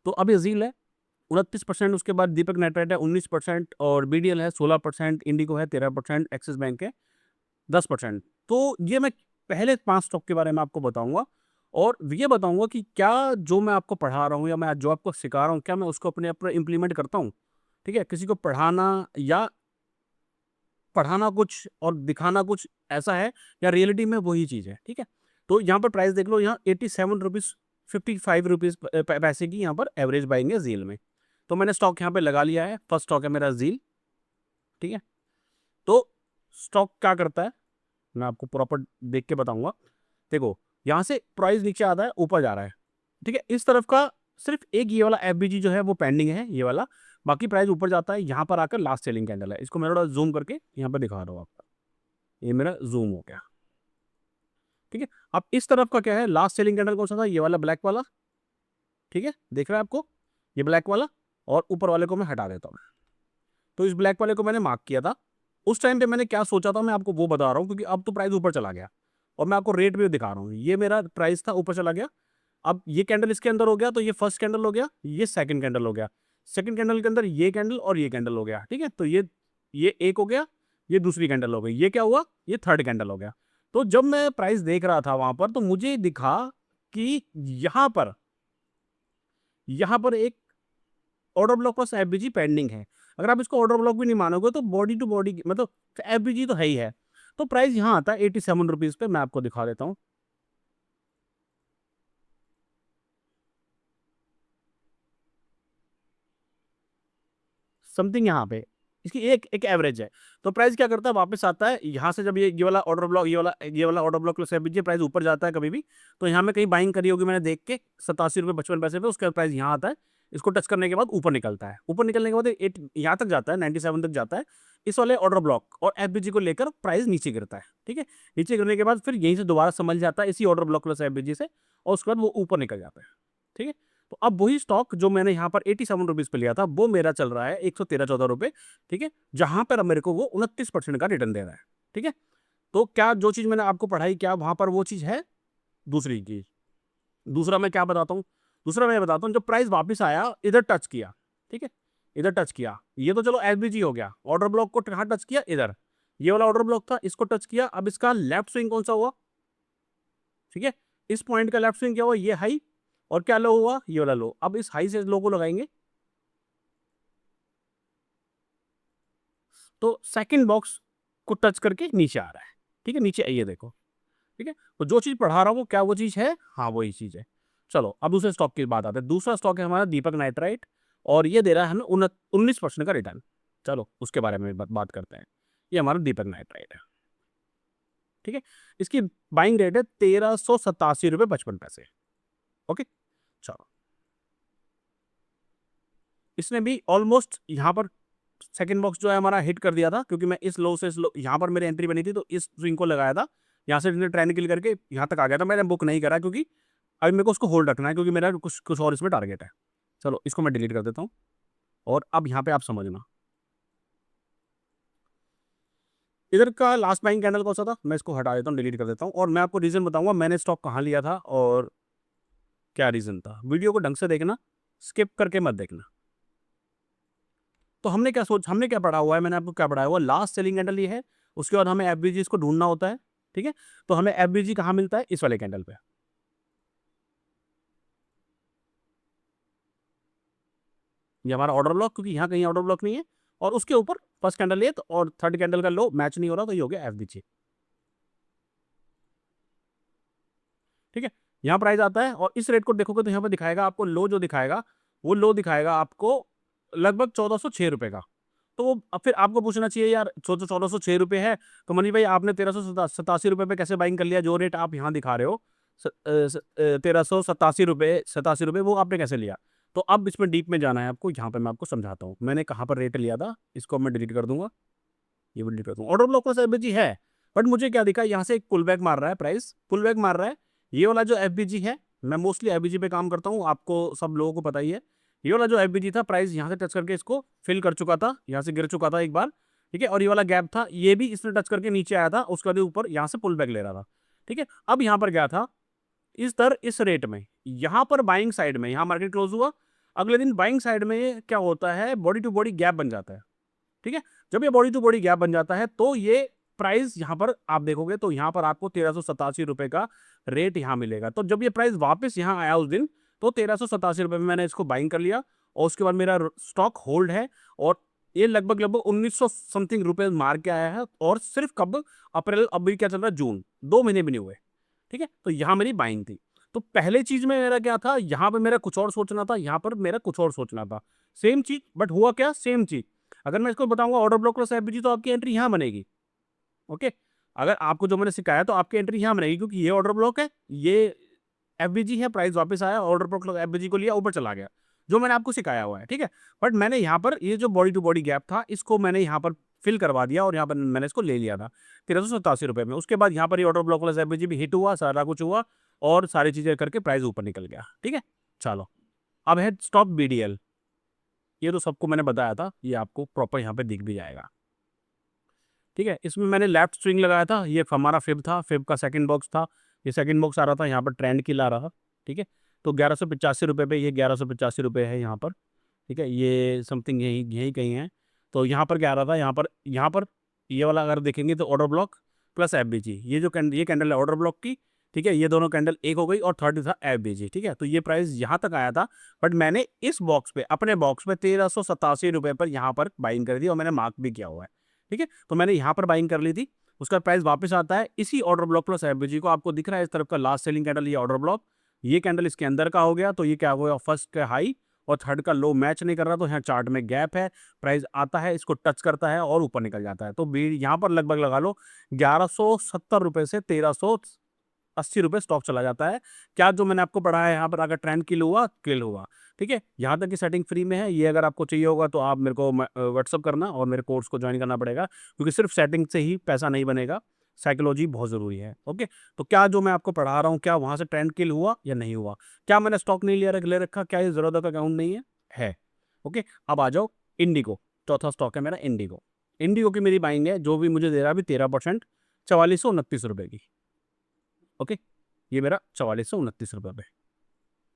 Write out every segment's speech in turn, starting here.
तो अब ये ज़ील है 29%, उसके बाद दीपक नाइट्राइट है 19% और बीडीएल है 16%, इंडिगो है 13%, एक्सिस बैंक है 10%। तो ये मैं पहले 5 स्टॉक के बारे में आपको बताऊँगा और ये बताऊँगा कि क्या जो मैं आपको पढ़ा रहा हूँ या मैं जो आपको सिखा रहा हूँ, क्या मैं उसको अपने ऊपर इम्प्लीमेंट करता हूँ? ठीक है? किसी को पढ़ाना कुछ और दिखाना कुछ ऐसा है या रियलिटी में वही चीज़ है, ठीक है? तो यहाँ पर प्राइस देख लो, यहाँ ₹87 ₹55 पैसे की यहाँ पर एवरेज बाइंग है ज़ील में। तो मैंने स्टॉक यहाँ पे लगा लिया है, फर्स्ट स्टॉक है मेरा ज़ील, ठीक है? तो स्टॉक क्या करता है, मैं आपको प्रॉपर देख के बताऊँगा। देखो, यहाँ से प्राइस नीचे आता है, ऊपर जा रहा है, ठीक है? इस तरफ का सिर्फ़ एक ये वाला एफबीजी जो है वो पेंडिंग है, ये वाला। बाकी प्राइस ऊपर जाता है, यहाँ पर आकर लास्ट सेलिंग कैंडल है। इसको मैं थोड़ा ज़ूम करके यहाँ पे दिखा रहा हूँ आपको। ये मेरा ज़ूम हो गया, ठीक है? अब इस तरफ का क्या है, लास्ट सेलिंग कैंडल कौन-सा था? ये वाला ब्लैक वाला, ठीक है? दिख रहा है आपको? ये ब्लैक वाला और ऊपर वाले को मैं हटा देता हूँ। तो इस ब्लैक वाले को मैंने मार्क किया था। उस टाइम पे मैंने क्या सोचा था, मैं आपको वो बता रहा हूँ, क्योंकि अब तो प्राइस ऊपर चला गया और मैं आपको रेट भी दिखा रहा हूँ। ये मेरा प्राइस था, ऊपर चला गया। अब ये कैंडल इसके अंदर हो गया, तो ये फर्स्ट कैंडल हो गया, ये सेकंड कैंडल हो गया। सेकंड कैंडल के अंदर ये कैंडल और ये कैंडल हो गया, ठीक है? तो ये एक हो गया, ये दूसरी कैंडल हो गई। ये क्या हुआ? ये थर्ड कैंडल हो गया। तो जब मैं प्राइस देख रहा था वहाँ पर, तो मुझे दिखा कि यहाँ पर एक order block plus FBG pending है। अगर आप इसको ऑर्डर ब्लॉक भी नहीं मानोगे तो बॉडी टू बॉडी मतलब एफबीजी तो है ही है। तो प्राइस यहाँ आता है ₹87 पे, मैं आपको दिखा देता हूँ। समथिंग यहाँ पे इसकी एक एक एवरेज है। तो प्राइस क्या करता है, वापस आता है यहाँ से, जब ये वाला ऑर्डर ब्लॉक, ये वाला order block plus FBG price ऊपर जाता है कभी भी, तो यहाँ में कहीं बाइंग करी होगी मैंने देख के ₹87.55 पे, उसका प्राइस यहाँ आता है। इसको टच करने के बाद ऊपर निकलता है। ऊपर निकलने के बाद एट यहाँ तक जाता है, 97 तक जाता है। इस वाले ऑर्डर ब्लॉक और एफबीजी को लेकर प्राइस नीचे गिरता है, ठीक है? नीचे गिरने के बाद फिर यहीं से दोबारा संभल जाता है इसी ऑर्डर ब्लॉक प्लस एफबीजी से, और उसके बाद वो ऊपर निकल जाता है, ठीक है? तो अब वही स्टॉक जो मैंने यहाँ पर ₹87 पे लिया था, वो मेरा चल रहा है ₹113-14, ठीक है? जहाँ पर अब मेरे को वो 29% का रिटर्न दे रहा है, ठीक है? तो क्या जो चीज़ मैंने आपको पढ़ाई, क्या वहाँ पर वो चीज़ है? दूसरी चीज़। दूसरा मैं क्या बताता हूँ? दूसरा मैं ये बताता हूँ, जब प्राइस वापस आया, इधर टच किया, ठीक है? इधर टच किया। ये तो चलो एसबीजी हो गया। ऑर्डर ब्लॉक को कहाँ टच किया? इधर। ये वाला ऑर्डर ब्लॉक था, इसको टच किया। अब इसका लेफ्ट स्विंग कौन-सा हुआ? ठीक है? इस पॉइंट का लेफ्ट स्विंग क्या हुआ? ये हाई, और क्या लो हुआ? ये वाला लो। अब इस हाई से लो को लगाएँगे, तो सेकंड बॉक्स को टच करके नीचे आ रहा है, ठीक है? नीचे आइए देखो, ठीक है? तो जो चीज़ पढ़ा रहा हूँ वो क्या वो चीज़ है? हाँ, वही चीज़ है। चलो अब दूसरे स्टॉक की बात आते हैं। दूसरा स्टॉक है हमारा दीपक नाइट्राइट, और ये दे रहा है हमें 19% का रिटर्न। चलो उसके बारे में बात करते हैं। ये हमारा दीपक नाइट्राइट है, ठीक है? इसकी बाइंग रेट है ₹1387.55। ओके? चलो, इसने भी ऑलमोस्ट यहाँ पर सेकंड बॉक्स जो है हमारा हिट कर दिया था, क्योंकि मैं इस लो से इस लो, यहाँ पर मेरी एंट्री बनी थी, तो इस स्विंग को लगाया था। यहाँ से इसने ट्रेंड किल करके यहाँ तक आ गया था। मैंने बुक नहीं करा, क्योंकि अभी मेरे को उसको होल्ड रखना है, क्योंकि मेरा कुछ कुछ और इसमें टारगेट है। चलो इसको मैं डिलीट कर देता हूँ, और अब यहाँ पे आप समझना। इधर का लास्ट बाइंग कैंडल कौन सा था, मैं इसको हटा देता हूँ, डिलीट कर देता हूँ, और मैं आपको रीज़न बताऊंगा मैंने स्टॉक कहाँ लिया था और क्या रीज़न था। वीडियो को ढंग से देखना, स्किप करके मत देखना। तो हमने क्या पढ़ा हुआ है, मैंने आपको क्या पढ़ाया हुआ, लास्ट सेलिंग कैंडल ये है। उसके बाद हमें एफबीजी इसको ढूंढना होता है, ठीक है? तो हमें एफबीजी कहाँ मिलता है? इस वाले कैंडल पे। ये हमारा ऑर्डर ब्लॉक, क्योंकि यहाँ कहीं ऑर्डर ब्लॉक नहीं है, और उसके ऊपर फर्स्ट कैंडल ये, तो और थर्ड कैंडल का लो मैच नहीं हो रहा, तो ये हो गया एफबीजी, ठीक है? यहाँ प्राइस आता है, और इस रेट को देखोगे तो यहाँ पे दिखाएगा आपको लो, जो दिखाएगा वो लो दिखाएगा आपको लगभग ₹1406 का। तो अब फिर आपको पूछना चाहिए, यार ₹1406 है, तो मनी भाई आपने ₹1387 पे कैसे बाइंग कर लिया? जो रेट आप यहाँ दिखा रहे हो, ₹1387 वो आपने कैसे लिया? तो अब इसमें डीप में जाना है आपको, यहाँ पे मैं आपको समझाता हूँ। मैंने कहाँ पर रेट लिया था, इसको मैं डिलीट कर दूंगा, ये भी डिलीट कर दूंगा। ऑर्डर ब्लॉक का एफबीजी है, बट मुझे क्या दिखा, यहाँ से एक पुल बैक मार रहा है, प्राइस पुल बैक मार रहा है। ये वाला जो एफबीजी है, मैं मोस्टली एफबीजी पे काम करता हूँ, आपको सब लोगों को पता ही है। ये वाला जो एफबीजी था, प्राइस यहाँ से टच करके इसको फिल कर चुका था, यहाँ से गिर चुका था एक बार, ठीक है? और ये वाला गैप था, ये भी इसने टच करके नीचे आया था, उसके बाद ऊपर यहाँ से पुल बैक ले रहा था, ठीक है? अब यहाँ पर क्या था, इस रेट में, यहाँ पर बाइंग साइड में, यहाँ मार्केट क्लोज हुआ, अगले दिन बाइंग साइड में क्या होता है, बॉडी टू बॉडी गैप बन जाता है, ठीक है। जब ये बॉडी टू बॉडी गैप बन जाता है तो ये प्राइस यहाँ पर आप देखोगे तो यहाँ पर आपको 1387 रुपए का रेट यहाँ मिलेगा। तो जब ये प्राइस वापस यहाँ आया उस दिन, तो 1387 रुपए में मैंने इसको बाइंग कर लिया और उसके बाद मेरा स्टॉक होल्ड है और ये लगभग लगभग 1900 समथिंग रुपए मार के आया है। और सिर्फ कब, अप्रैल, अभी क्या चल रहा है, जून, 2 महीने भी नहीं हुए, ठीक है। तो यहाँ मेरी बाइंग थी। तो पहले चीज में मेरा क्या था, यहाँ पे मेरा कुछ और सोचना था, यहाँ पर मेरा कुछ और सोचना था, सेम चीज, बट हुआ क्या, सेम चीज। अगर मैं इसको बताऊंगा ऑर्डर ब्लॉक प्लस एफबीजी, तो आपकी एंट्री यहाँ बनेगी, ओके। अगर आपको जो मैंने सिखाया तो आपकी एंट्री यहाँ बनेगी, क्योंकि ये ऑर्डर ब्लॉक है, ये एफबीजी है, प्राइस वापस आया, ऑर्डर ब्लॉक एफबीजी को लिया, ऊपर चला गया, जो मैंने आपको सिखाया हुआ है, ठीक है। बट मैंने यहाँ पर ये जो बॉडी टू बॉडी गैप था, इसको मैंने यहाँ पर फिल करवा दिया और यहाँ पर मैंने इसको ले लिया था 1387 रुपए में। उसके बाद यहाँ पर ये ऑर्डर ब्लॉक प्लस एफबीजी भी हिट हुआ, सारा कुछ हुआ और सारी चीजें करके प्राइस ऊपर निकल गया, ठीक है। चलो, अब है स्टॉक बीडीएल। ये तो सबको मैंने बताया था, ये आपको प्रॉपर यहाँ पे दिख भी जाएगा, ठीक है। इसमें मैंने लेफ्ट स्विंग लगाया था, ये हमारा फिब था, फिब का सेकंड बॉक्स था, ये सेकंड बॉक्स आ रहा था, यहाँ पर ट्रेंड की ला रहा, ठीक है। तो 1185 रुपये पे ये 1185 रुपये है यहाँ पर, ठीक है। ये समथिंग यही यही कहीं है। तो यहाँ पर क्या आ रहा था, यहाँ पर ये वाला अगर देखेंगे तो ऑर्डर ब्लॉक प्लस एफबीजी, ये जो ये कैंडल है ऑर्डर ब्लॉक की, ठीक है। ये दोनों कैंडल एक हो गई और थर्ड था एफबीजी, ठीक है। तो ये प्राइस यहाँ तक आया था, बट मैंने इस बॉक्स पे, अपने बॉक्स पे 1387 रुपये पर यहाँ पर बाइंग कर दी और मैंने मार्क भी किया हुआ है, ठीक है। तो मैंने यहाँ पर बाइंग कर ली थी, उसका प्राइस वापस आता है इसी ऑर्डर ब्लॉक प्लस एफबीजी को, आपको दिख रहा है इस तरफ का लास्ट सेलिंग कैंडल, ये ऑर्डर ब्लॉक, ये कैंडल इसके अंदर का हो गया। तो ये क्या हो गया, फर्स्ट का हाई और थर्ड का लो मैच नहीं कर रहा, तो यहाँ चार्ट में गैप है, प्राइस आता है, इसको टच करता है और ऊपर निकल जाता है। तो यहाँ पर लगभग लगा लो 1170 रुपये से 1380 रुपये स्टॉक चला जाता है। क्या जो मैंने आपको पढ़ाया है यहाँ पर, अगर ट्रेंड किल हुआ, ठीक है। यहाँ तक की सेटिंग फ्री में है, ये अगर आपको चाहिए होगा तो आप मेरे को व्हाट्सअप करना और मेरे कोर्स को ज्वाइन करना पड़ेगा, क्योंकि सिर्फ सेटिंग से ही पैसा नहीं बनेगा, साइकोलॉजी बहुत ज़रूरी है, ओके। तो क्या जो मैं आपको पढ़ा रहा हूँ, क्या वहाँ से ट्रेंड किल हुआ या नहीं हुआ, क्या मैंने स्टॉक नहीं ले रखा, क्या ये ज़रूरत का अकाउंट नहीं है, ओके। अब आ जाओ इंडिगो, चौथा स्टॉक है मेरा इंडिगो। इंडिगो की मेरी बाइंग है, जो भी मुझे दे रहा है अभी 13%, 4429 रुपये की, ओके। ये मेरा 4429 रुपये पे,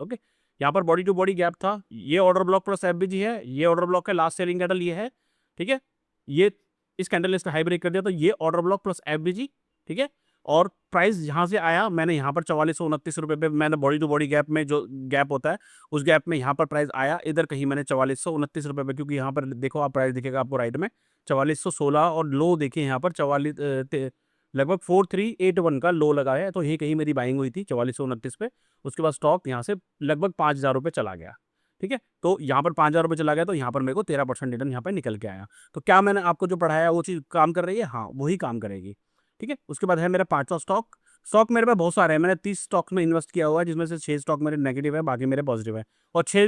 ओके। यहाँ पर बॉडी टू बॉडी गैप था, ये ऑर्डर ब्लॉक प्लस एफबीजी है, ये ऑर्डर ब्लॉक है, लास्ट सेलिंग कैंडल ये है, ठीक है। ये इस कैंडल ने इसका हाई ब्रेक कर दिया, तो ये ऑर्डर ब्लॉक प्लस एफबीजी, ठीक है। और प्राइस यहाँ से आया, मैंने यहाँ पर 4429 रुपये पे, मैंने बॉडी टू बॉडी गैप में जो गैप होता है उस गैप में यहाँ पर प्राइस आया, इधर कहीं मैंने 4429 रुपये पे, क्योंकि यहाँ पर देखो आप प्राइस दिखेगा आपको राइट में 4416, और लो देखिए यहाँ पर 44 लगभग 4381 का लो लगा है। तो यही कहीं मेरी बाइंग हुई थी 4429 पे। उसके बाद स्टॉक यहाँ से लगभग 5000 रुपये चला गया, ठीक है। तो यहाँ पर 5000 रुपये चला गया, तो यहाँ पर मेरे को 13% रिटर्न यहाँ पर निकल के आया। तो क्या मैंने आपको जो पढ़ाया वो चीज़ काम कर रही है, हाँ वही काम करेगी, ठीक है। उसके बाद है मेरा पांचवा स्टॉक। स्टॉक मेरे पास बहुत सारे हैं, मैंने 30 स्टॉक्स में इन्वेस्ट किया हुआ है, जिसमें से 6 स्टॉक मेरे नेगेटिव है, बाकी मेरे पॉजिटिव है। और 6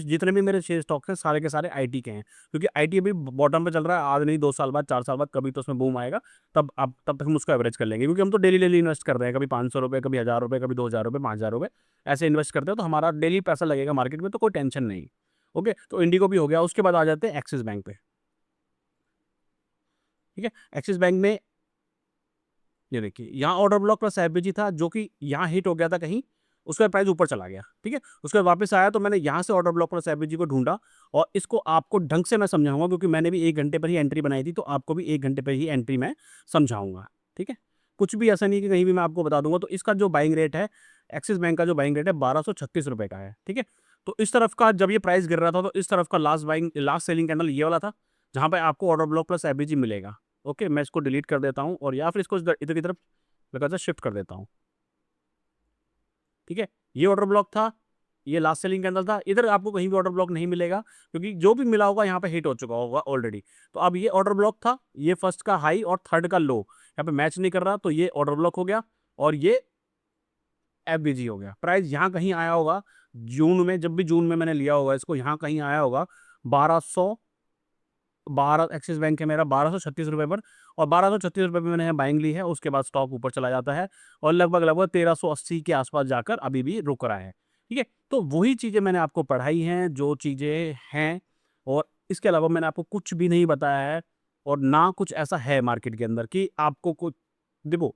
जितने भी मेरे 6 स्टॉक्स हैं, सारे के सारे आईटी के हैं, क्योंकि आईटी अभी बॉटम पे चल रहा है, आज नहीं 2 साल बाद, 4 साल बाद कभी तो उसमें बूम आएगा, तब तक हम उसको एवरेज कर लेंगे, क्योंकि हम तो डेली इन्वेस्ट कर रहे हैं, कभी 500 रुपये, कभी 1000 रुपये, कभी 2000 रुपये, 5000 रुपये, ऐसे इन्वेस्ट करते हैं। तो हमारा डेली पैसा लगेगा मार्केट में, तो कोई टेंशन नहीं, ओके। तो इंडिगो भी हो गया। उसके बाद आ जाते हैं एक्सिस बैंक पे, ठीक है। एक्सिस बैंक में ये देखिए, यहाँ ऑर्डर ब्लॉक प्लस एफबीजी था, जो कि यहाँ हिट हो गया था कहीं, उसका प्राइस ऊपर चला गया, ठीक है। उसके बाद वापस आया, तो मैंने यहाँ से ऑर्डर ब्लॉक प्लस एफबीजी को ढूंढा, और इसको आपको ढंग से मैं समझाऊंगा, क्योंकि मैंने भी 1 घंटे पर ही एंट्री बनाई थी, तो आपको भी 1 घंटे पर ही एंट्री मैं समझाऊंगा, ठीक है। कुछ भी ऐसा नहीं कि कहीं भी मैं आपको बता दूंगा। तो इसका जो बाइंग रेट है, एक्सिस बैंक का जो बाइंग रेट है 1236 रुपये का है, ठीक है। तो इस तरफ का जब ये प्राइस गिर रहा था, तो इस तरफ का लास्ट सेलिंग कैंडल ये वाला था, जहाँ पे आपको ऑर्डर ब्लॉक प्लस एफबीजी मिलेगा, ओके। मैं इसको डिलीट कर देता हूँ, और या फिर इसको इधर की तरफ लगातार शिफ्ट कर देता हूँ, ठीक है। ये ऑर्डर ब्लॉक था, ये लास्ट सेलिंग कैंडल था, इधर आपको कहीं भी ऑर्डर ब्लॉक नहीं मिलेगा, क्योंकि जो भी मिला होगा यहाँ पे हिट हो चुका होगा ऑलरेडी। तो अब ये ऑर्डर ब्लॉक था, ये फर्स्ट का हाई और थर्ड का लो यहाँ पे मैच नहीं कर रहा, तो ये ऑर्डर ब्लॉक हो गया, और ये एफबीजी हो गया। प्राइस यहाँ कहीं आया होगा जून में, जब भी जून में मैंने लिया होगा इसको, यहाँ कहीं आया होगा 1212, एक्सिस बैंक है मेरा 1236 रुपये पर, और 1236 रुपये पर मैंने बाइंग ली है। उसके बाद स्टॉक ऊपर चला जाता है, और लगभग लगभग 1380 के आसपास जाकर अभी भी रुक रहा है, ठीक है। तो वही चीज़ें मैंने आपको पढ़ाई हैं, जो चीज़ें हैं, और इसके अलावा मैंने आपको कुछ भी नहीं बताया है, और ना कुछ ऐसा है मार्केट के अंदर कि आपको कुछ, देखो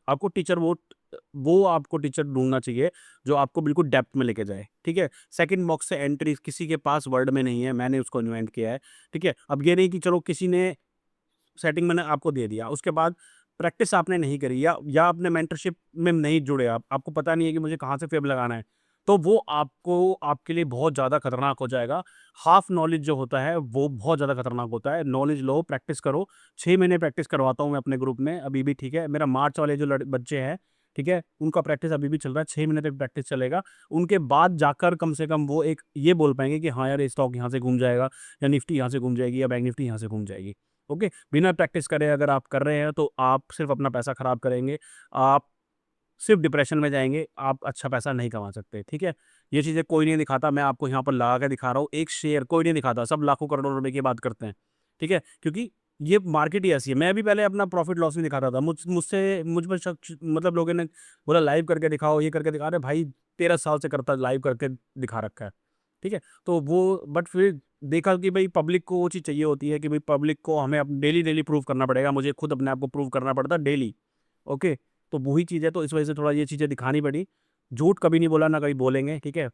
आपको टीचर वो वो आपको टीचर ढूँढना चाहिए, जो आपको बिल्कुल डेप्थ में लेके जाए, ठीक है? सेकंड बॉक्स से एंट्री किसी के पास वर्ल्ड में नहीं है, मैंने उसको इन्वेंट किया है, ठीक है? अब ये नहीं कि चलो किसी ने सेटिंग मैंने आपको दे दिया, उसके बाद प्रैक्टिस आपने नहीं करी या आपने मेंटरशिप में नहीं जुड़े आप, आपको पता नहीं है कि मुझे कहाँ से फेब लगाना है, तो वो आपको आपके लिए बहुत ज़्यादा खतरनाक हो जाएगा। हाफ नॉलेज जो होता है, वो बहुत ज़्यादा खतरनाक होता है। नॉलेज लो, प्रैक्टिस करो। 6 महीने प्रैक्टिस करवाता हूँ मैं अपने ग्रुप में अभी भी, ठीक है? मेरा मार्च वाले जो बच्चे हैं, ठीक है? उनका प्रैक्टिस अभी भी चल रहा है, 6 महीने तक प्रैक्टिस चलेगा। उनके बाद जाकर कम से कम वो एक ये बोल पाएँगे कि हाँ यार, ये स्टॉक यहाँ से घूम जाएगा या निफ्टी यहाँ से घूम जाएगी या बैंक निफ्टी यहाँ से घूम जाएगी। ओके? बिना प्रैक्टिस करे अगर आप कर रहे हैं, तो आप सिर्फ़ अपना पैसा खराब करेंगे। आप सिर्फ़ डिप्रेशन में जाएँगे, आप अच्छा पैसा नहीं कमा सकते, ठीक है? ये चीज़ें कोई नहीं दिखाता, मैं आपको यहाँ पर लगा के दिखा रहा हूँ, एक शेयर कोई नहीं दिखाता, सब लाखों करोड़ों रुपए की बात करते हैं, ठीक है? क्योंकि ये मार्केट ही ऐसी है। मैं भी पहले अपना प्रॉफ़िट लॉस नहीं दिखाता था, मुझ पर शक मतलब लोगों ने बोला लाइव करके दिखाओ, ये करके दिखा, अरे भाई 13 साल से करता लाइव करके दिखा रखा है, ठीक है? तो वो बट फिर देखा कि भई पब्लिक को वो चीज़ चाहिए होती है कि भई पब्लिक को हमें अब डेली-डेली प्रूव करना पड़ेगा, मुझे खुद अपने आप को प्रूव करना पड़ता है डेली, ओके? तो वही चीज़ है, तो इस वजह से थोड़ा ये चीज़ें दिखानी पड़ी। झूठ कभी नहीं बोला, ना कभी बोलेंगे, ठीक है?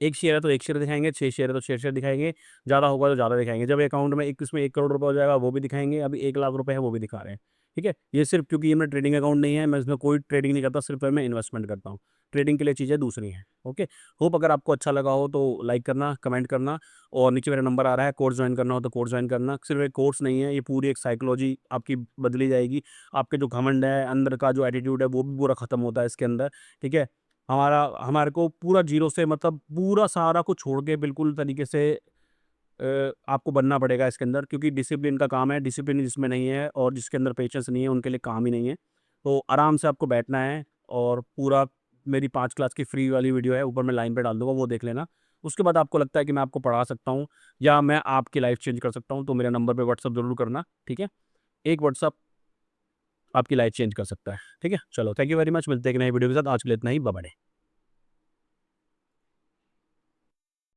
1 शेयर है तो 1 शेयर दिखाएँगे, 6 शेयर है तो 6 शेयर दिखाएँगे, ज़्यादा होगा तो ज़्यादा दिखाएँगे। जब अकाउंट में एक उसमें 1 करोड़ रुपए हो जाएगा, वो भी दिखाएँगे, अभी 1 लाख रुपए है, वो भी दिखा रहे हैं, ठीक है? ये सिर्फ़ क्योंकि ये मेरा ट्रेडिंग अकाउंट नहीं है, मैं इसमें कोई ट्रेडिंग नहीं करता, सिर्फ़ मैं इन्वेस्टमेंट करता हूँ। ट्रेडिंग के लिए चीज़ें दूसरी हैं, ओके? होप अगर आपको अच्छा लगा हो तो लाइक करना, कमेंट करना और नीचे मेरा नंबर आ रहा है, कोर्स जॉइन करना हो तो कोर्स जॉइन करना। सिर्फ़ एक कोर्स नहीं है, ये पूरी एक साइकोलॉजी आपकी बदली जाएगी। आपके जो घमंड है, अंदर का जो एटीट्यूड है, वो भी पूरा खत्म होता है इसके अंदर, ठीक है? हमारे को पूरा ज़ीरो से मतलब पूरा सारा कुछ छोड़ के बिल्कुल तरीके से आपको बनना पड़ेगा इसके अंदर, क्योंकि डिसिप्लिन का काम है, डिसिप्लिन जिसमें नहीं है और जिसके अंदर पेशेंस नहीं है, उनके लिए काम ही नहीं है। तो आराम से आपको बैठना है और पूरा मेरी 5 क्लास की फ्री वाली वीडियो है, ऊपर मैं लाइन पे डाल दूँगा, वो देख लेना। उसके बाद आपको लगता है कि मैं आपको पढ़ा सकता हूँ या मैं आपकी लाइफ़ चेंज कर सकता हूँ, तो मेरे नंबर पे व्हाट्सएप ज़रूर करना, ठीक है? एक व्हाट्सएप आपकी लाइफ़ चेंज कर सकता है, ठीक है? चलो, थैंक यू वेरी मच, मिलते हैं एक नई वीडियो के साथ, आज के लिए इतना ही, बाय बाय।